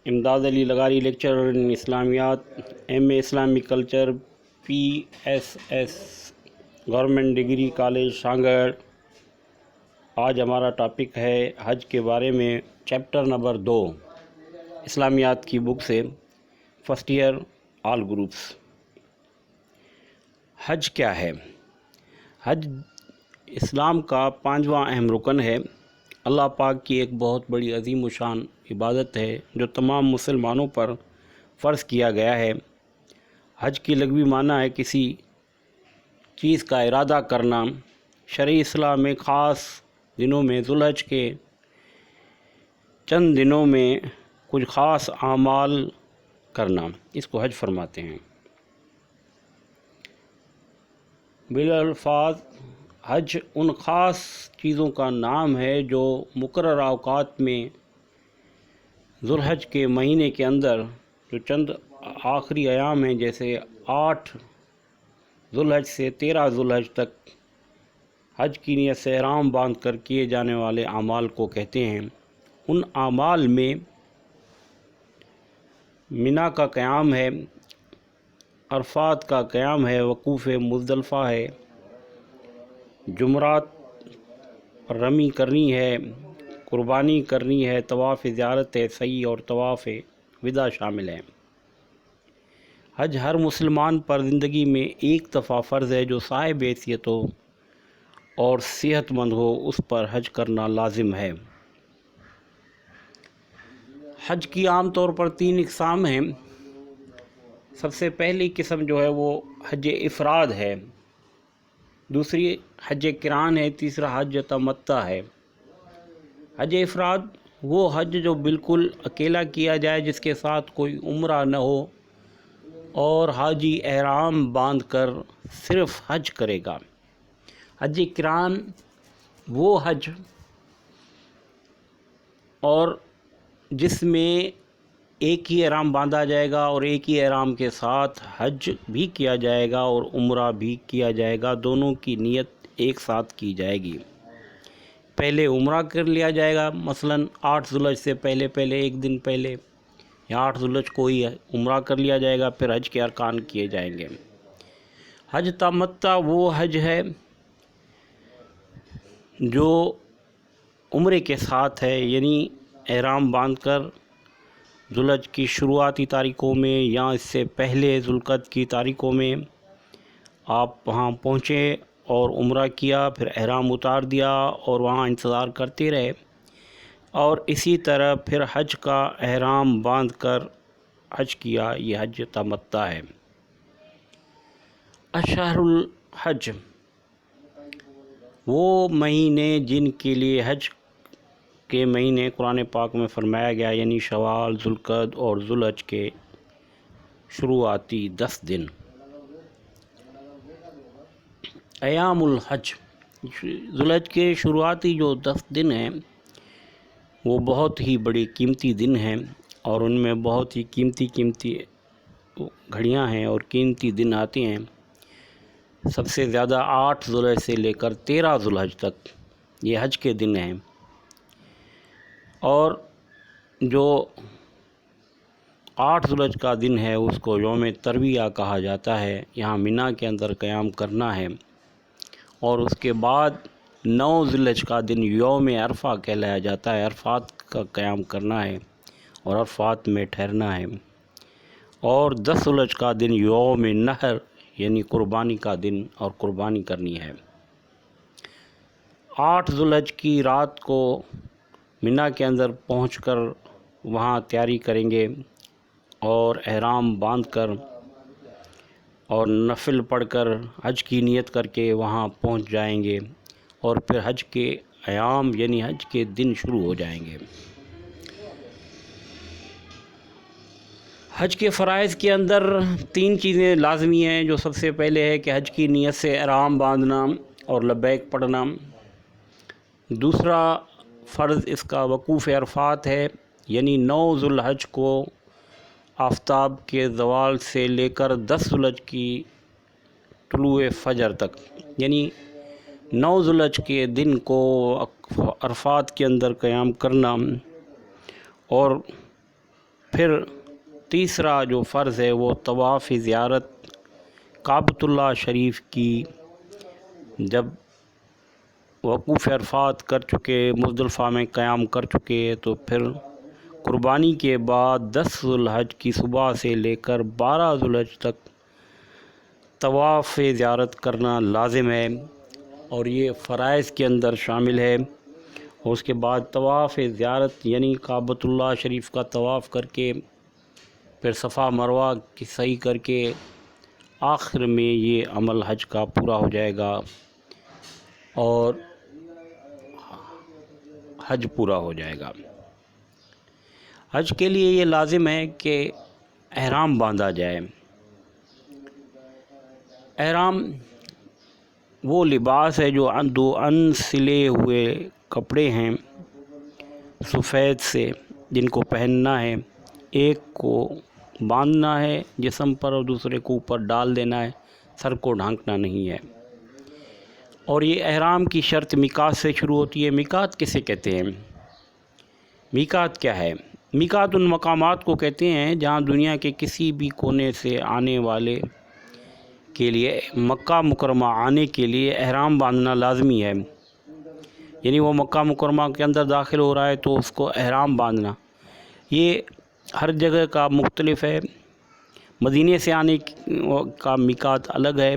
امداد علی لغاری lecturer in اسلامیات، M A اسلامی culture, PSS government degree college شانگڑ۔ آج ہمارا ٹاپک ہے حج کے بارے میں، چیپٹر نمبر 2 اسلامیات کی بک سے، فرسٹ ایئر آل گروپس۔ حج کیا ہے؟ حج اسلام کا 5واں اہم رکن ہے۔ اللہ پاک کی ایک بہت بڑی عظیم و شان عبادت ہے جو تمام مسلمانوں پر فرض کیا گیا ہے۔ حج کی لغوی معنی ہے کسی چیز کا ارادہ کرنا۔ شرعی اصطلاح میں خاص دنوں میں ذوالحج کے چند دنوں میں کچھ خاص اعمال کرنا، اس کو حج فرماتے ہیں۔ بالالفاظ حج ان خاص چیزوں کا نام ہے جو مقررہ اوقات میں ذوالحج کے مہینے کے اندر جو چند آخری ایام ہیں، جیسے 8 ذوالحج سے 13 ذوالحج تک حج کی نیت سے احرام باندھ کر کیے جانے والے اعمال کو کہتے ہیں۔ ان اعمال میں منا کا قیام ہے، عرفات کا قیام ہے، وقوف مزدلفہ ہے، جمرات رمی کرنی ہے، قربانی کرنی ہے، طواف زیارت ہے، سعی اور طواف وداع شامل ہیں۔ حج ہر مسلمان پر زندگی میں ایک دفعہ فرض ہے۔ جو صاحب حیثیت ہو اور صحت مند ہو اس پر حج کرنا لازم ہے۔ حج کی عام طور پر 3 اقسام ہیں۔ سب سے پہلی قسم جو ہے وہ حج افراد ہے، دوسری حج قران ہے، تیسرا حج تمتع ہے۔ حج افراد وہ حج جو بالکل اکیلا کیا جائے، جس کے ساتھ کوئی عمرہ نہ ہو، اور حاجی احرام باندھ کر صرف حج کرے گا۔ حج قران وہ حج اور جس میں ایک ہی احرام باندھا جائے گا اور ایک ہی احرام کے ساتھ حج بھی کیا جائے گا اور عمرہ بھی کیا جائے گا، دونوں کی نیت ایک ساتھ کی جائے گی۔ پہلے عمرہ کر لیا جائے گا، مثلاً 8 ذوالحج سے پہلے ایک دن پہلے، یا 8 ذوالحج کو ہی عمرہ کر لیا جائے گا، پھر حج کے ارکان کیے جائیں گے۔ حج تمتع وہ حج ہے جو عمرے کے ساتھ ہے، یعنی احرام باندھ کر ذوالحج کی شروعاتی تاریخوں میں یا اس سے پہلے ذوالقعدہ کی تاریخوں میں آپ وہاں پہنچے اور عمرہ کیا، پھر احرام اتار دیا اور وہاں انتظار کرتے رہے، اور اسی طرح پھر حج کا احرام باندھ کر حج کیا، یہ حج تمتع ہے۔ اشہر الحج وہ مہینے جن کے لیے حج کے مہینے قرآن پاک میں فرمایا گیا، یعنی شوال، ذوالقعدہ اور ذوالحج کے شروعاتی 10 دن۔ ایام الحج، ذوالحج کے شروعاتی جو 10 دن ہیں وہ بہت ہی بڑی قیمتی دن ہیں، اور ان میں بہت ہی قیمتی گھڑیاں ہیں اور قیمتی دن آتے ہیں۔ سب سے زیادہ 8 ذوالحج سے لے کر 13 ذوالحج تک یہ حج کے دن ہیں، اور جو 8 ذوالحج کا دن ہے اس کو یوم ترویہ کہا جاتا ہے۔ یہاں منا کے اندر قیام کرنا ہے، اور اس کے بعد 9 ذوالحج کا دن یوم عرفہ کہلایا جاتا ہے۔ عرفات کا قیام کرنا ہے اور عرفات میں ٹھہرنا ہے، اور 10 ذوالحج کا دن یوم نحر یعنی قربانی کا دن اور قربانی کرنی ہے۔ 8 ذوالحج کی رات کو منا کے اندر پہنچ کر وہاں تیاری کریں گے اور احرام باندھ کر اور نفل پڑھ کر حج کی نیت کر کے وہاں پہنچ جائیں گے، اور پھر حج کے ایام یعنی حج کے دن شروع ہو جائیں گے۔ حج کے فرائض کے اندر 3 چیزیں لازمی ہیں۔ جو سب سے پہلے ہے کہ حج کی نیت سے احرام باندھنا اور لبیک پڑھنا۔ دوسرا فرض اس کا وقوف عرفات ہے، یعنی 9 ذوالحج کو آفتاب کے زوال سے لے کر 10 ذوالحج کی طلوع فجر تک، یعنی 9 ذوالحج کے دن کو عرفات کے اندر قیام کرنا، اور پھر تیسرا جو فرض ہے وہ طواف زیارت کعبۃ اللہ شریف کی جب وقوف عرفات کر چکے، مزدلفہ میں قیام کر چکے، تو پھر قربانی کے بعد 10 ذو الحج کی صبح سے لے کر 12 ذو الحج تک طواف زیارت کرنا لازم ہے، اور یہ فرائض کے اندر شامل ہے۔ اور اس کے بعد طواف زیارت یعنی کعبۃ اللہ شریف کا طواف کر کے پھر صفا مروہ کی سعی کر کے آخر میں یہ عمل حج کا پورا ہو جائے گا اور حج پورا ہو جائے گا۔ حج کے لیے یہ لازم ہے کہ احرام باندھا جائے۔ احرام وہ لباس ہے جو دو ان سلے ہوئے کپڑے ہیں سفید سے، جن کو پہننا ہے، ایک کو باندھنا ہے جسم پر اور دوسرے کو اوپر ڈال دینا ہے، سر کو ڈھانکنا نہیں ہے۔ اور یہ احرام کی شرط میقات سے شروع ہوتی ہے۔ میقات کسے کہتے ہیں؟ میقات کیا ہے؟ میقات ان مقامات کو کہتے ہیں جہاں دنیا کے کسی بھی کونے سے آنے والے کے لیے مکہ مکرمہ آنے کے لیے احرام باندھنا لازمی ہے۔ یعنی وہ مکہ مکرمہ کے اندر داخل ہو رہا ہے تو اس کو احرام باندھنا، یہ ہر جگہ کا مختلف ہے۔ مدینے سے آنے کا میقات الگ ہے،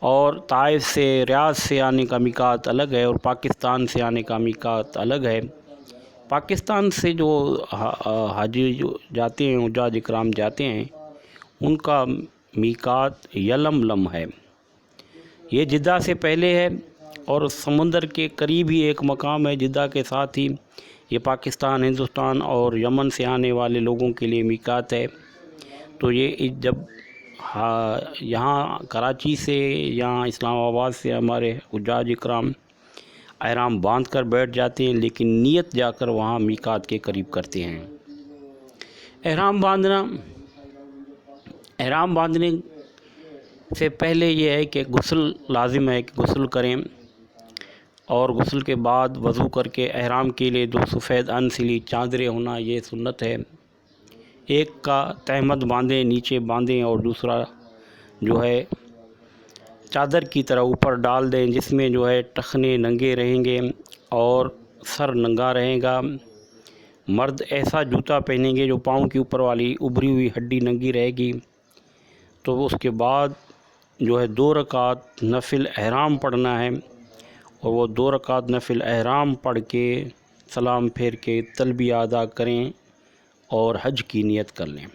اور طائف سے، ریاض سے آنے کا میقات الگ ہے، اور پاکستان سے آنے کا میقات الگ ہے۔ پاکستان سے جو حاجی جاتے ہیں، حجاج اکرام جاتے ہیں، ان کا میقات یلملم ہے۔ یہ جدہ سے پہلے ہے، اور سمندر کے قریب ہی ایک مقام ہے جدہ کے ساتھ ہی۔ یہ پاکستان، ہندوستان اور یمن سے آنے والے لوگوں کے لیے میقات ہے۔ تو یہ جب یہاں کراچی سے یا اسلام آباد سے ہمارے حجاج اکرام احرام باندھ کر بیٹھ جاتے ہیں، لیکن نیت جا کر وہاں میقات کے قریب کرتے ہیں۔ احرام باندھنے سے پہلے یہ ہے کہ غسل لازم ہے کہ غسل کریں، اور غسل کے بعد وضو کر کے احرام کے لیے 2 سفید ان سلی چادریں ہونا یہ سنت ہے۔ ایک کا تہمت باندھیں، نیچے باندھیں، اور دوسرا جو ہے چادر کی طرح اوپر ڈال دیں، جس میں جو ہے ٹخنے ننگے رہیں گے اور سر ننگا رہے گا۔ مرد ایسا جوتا پہنیں گے جو پاؤں کی اوپر والی ابری ہوئی ہڈی ننگی رہے گی۔ تو اس کے بعد جو ہے 2 رکعت نفل احرام پڑھنا ہے، اور وہ 2 رکعت نفل احرام پڑھ کے سلام پھیر کے تلبیہ ادا کریں اور حج کی نیت کر لیں۔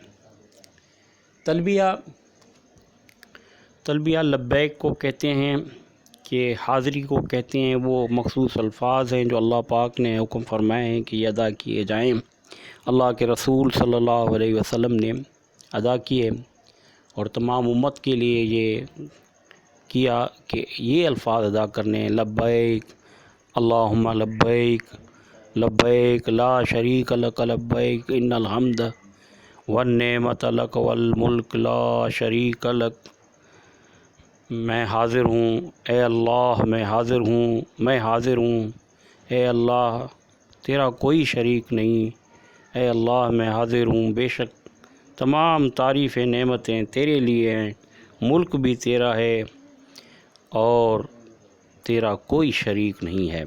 تلبیہ لبیک کو کہتے ہیں، کہ حاضری کو کہتے ہیں۔ وہ مخصوص الفاظ ہیں جو اللہ پاک نے حکم فرمائے ہیں کہ یہ ادا کیے جائیں۔ اللہ کے رسول صلی اللہ علیہ وسلم نے ادا کیے، اور تمام امت کے لیے یہ کیا کہ یہ الفاظ ادا کرنے ہیں: لبیک اللہم لبیک، لبیک لا شریک لک لبیک، ان الحمد والنعمت لک والملک لا شریک لک۔ میں حاضر ہوں، اے اللہ میں حاضر ہوں، میں حاضر ہوں، اے اللہ تیرا کوئی شریک نہیں، اے اللہ میں حاضر ہوں، بے شک تمام تعریفیں نعمتیں تیرے لیے ہیں، ملک بھی تیرا ہے اور تیرا کوئی شریک نہیں ہے۔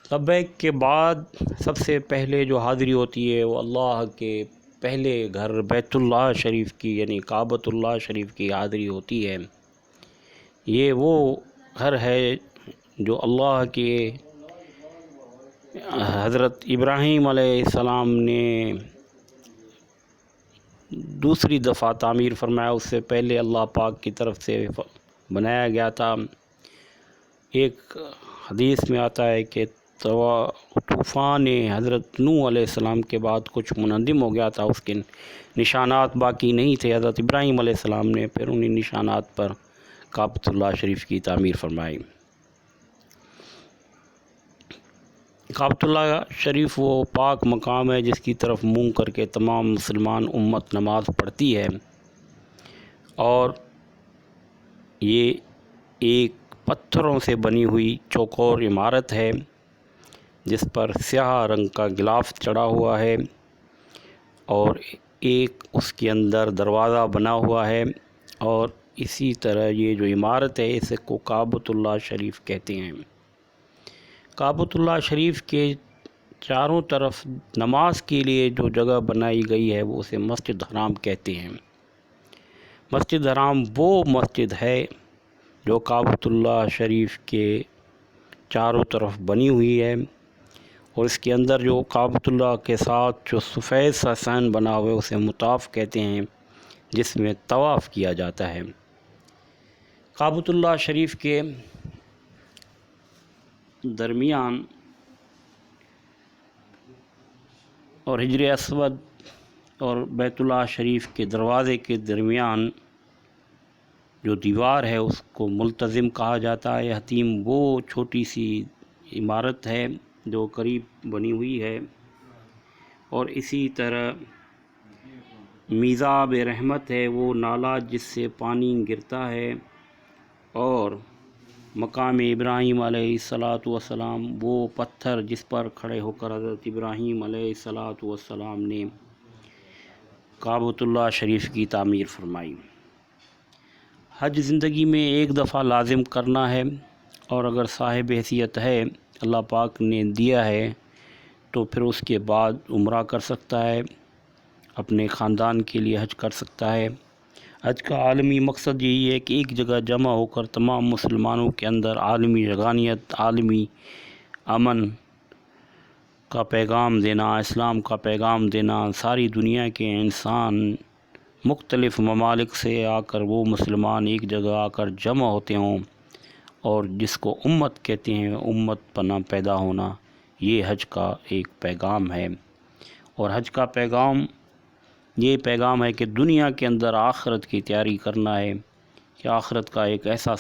لبیک کے بعد سب سے پہلے جو حاضری ہوتی ہے وہ اللہ کے پہلے گھر بیت اللہ شریف کی یعنی کعبۃ اللہ شریف کی حاضری ہوتی ہے۔ یہ وہ گھر ہے جو اللہ کے حضرت ابراہیم علیہ السلام نے دوسری دفعہ تعمیر فرمایا، اس سے پہلے اللہ پاک کی طرف سے بنایا گیا تھا۔ ایک حدیث میں آتا ہے کہ طوفان حضرت نوح علیہ السلام کے بعد کچھ منہدم ہو گیا تھا، اس کے نشانات باقی نہیں تھے۔ حضرت ابراہیم علیہ السلام نے پھر انہی نشانات پر کعبۃ اللہ شریف کی تعمیر فرمائی۔ کعبۃ اللہ شریف وہ پاک مقام ہے جس کی طرف منہ کر کے تمام مسلمان امت نماز پڑھتی ہے، اور یہ ایک پتھروں سے بنی ہوئی چوکور عمارت ہے جس پر سیاہ رنگ کا غلاف چڑھا ہوا ہے اور ایک اس کے اندر دروازہ بنا ہوا ہے، اور اسی طرح یہ جو عمارت ہے اسے کو کعبۃ اللہ شریف کہتے ہیں۔ کعبۃ اللہ شریف کے چاروں طرف نماز کے لیے جو جگہ بنائی گئی ہے وہ اسے مسجد حرام کہتے ہیں۔ مسجد حرام وہ مسجد ہے جو کعبۃ اللہ شریف کے چاروں طرف بنی ہوئی ہے، اور اس کے اندر جو کعبۃ اللہ کے ساتھ جو سفید سا سین بنا ہوا ہے اسے مطاف کہتے ہیں، جس میں طواف کیا جاتا ہے۔ کعبۃ اللہ شریف کے درمیان اور حجر اسود اور بیت اللہ شریف کے دروازے کے درمیان جو دیوار ہے اس کو ملتزم کہا جاتا ہے۔ حتیم وہ چھوٹی سی عمارت ہے جو قریب بنی ہوئی ہے، اور اسی طرح میزاب رحمت ہے وہ نالہ جس سے پانی گرتا ہے، اور مقام ابراہیم علیہ السلام وہ پتھر جس پر کھڑے ہو کر حضرت ابراہیم علیہ السلام نے کعبۃ اللہ شریف کی تعمیر فرمائی۔ حج زندگی میں ایک دفعہ لازم کرنا ہے، اور اگر صاحب حیثیت ہے، اللہ پاک نے دیا ہے، تو پھر اس کے بعد عمرہ کر سکتا ہے، اپنے خاندان کے لیے حج کر سکتا ہے۔ حج کا عالمی مقصد یہی ہے کہ ایک جگہ جمع ہو کر تمام مسلمانوں کے اندر عالمی یگانیت، عالمی امن کا پیغام دینا، اسلام کا پیغام دینا، ساری دنیا کے انسان مختلف ممالک سے آ کر وہ مسلمان ایک جگہ آ کر جمع ہوتے ہوں، اور جس کو امت کہتے ہیں، امت پناہ پیدا ہونا، یہ حج کا ایک پیغام ہے۔ اور حج کا پیغام یہ پیغام ہے کہ دنیا کے اندر آخرت کی تیاری کرنا ہے، کہ آخرت کا ایک ایسا